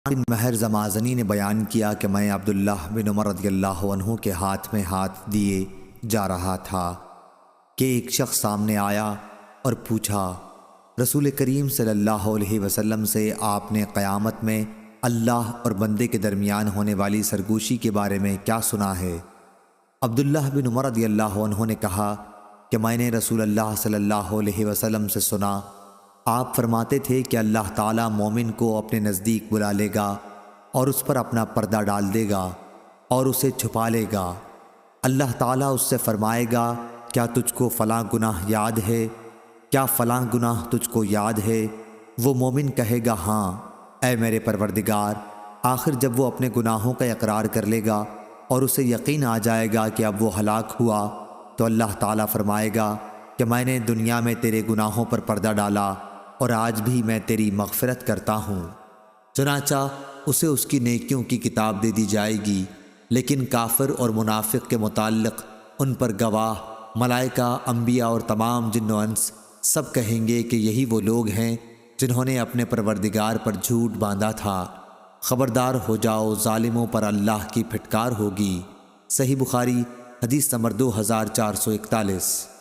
بن مہر زمازنی نے بیان کیا کہ میں عبداللہ بن عمر رضی اللہ عنہ کے ہاتھ میں ہاتھ دیے جا رہا تھا کہ ایک شخص سامنے آیا اور پوچھا، رسول کریم صلی اللہ علیہ وسلم سے آپ نے قیامت میں اللہ اور بندے کے درمیان ہونے والی سرگوشی کے بارے میں کیا سنا ہے؟ عبداللہ بن عمر رضی اللہ عنہ نے کہا کہ میں نے رسول اللہ صلی اللہ علیہ وسلم سے سنا، آپ فرماتے تھے کہ اللہ تعالیٰ مومن کو اپنے نزدیک بلا لے گا اور اس پر اپنا پردہ ڈال دے گا اور اسے چھپا لے گا۔ اللہ تعالیٰ اس سے فرمائے گا، کیا تجھ کو فلاں گناہ یاد ہے؟ کیا فلاں گناہ تجھ کو یاد ہے؟ وہ مومن کہے گا، ہاں اے میرے پروردگار۔ آخر جب وہ اپنے گناہوں کا اقرار کر لے گا اور اسے یقین آ جائے گا کہ اب وہ ہلاک ہوا، تو اللہ تعالیٰ فرمائے گا کہ میں نے دنیا میں تیرے گناہوں پر پردہ ڈالا اور آج بھی میں تیری مغفرت کرتا ہوں۔ چنانچہ اسے اس کی نیکیوں کی کتاب دے دی جائے گی، لیکن کافر اور منافق کے متعلق ان پر گواہ ملائکہ، انبیاء اور تمام جن و انس سب کہیں گے کہ یہی وہ لوگ ہیں جنہوں نے اپنے پروردگار پر جھوٹ باندھا تھا۔ خبردار ہو جاؤ، ظالموں پر اللہ کی پھٹکار ہوگی۔ صحیح بخاری حدیث نمبر 2441۔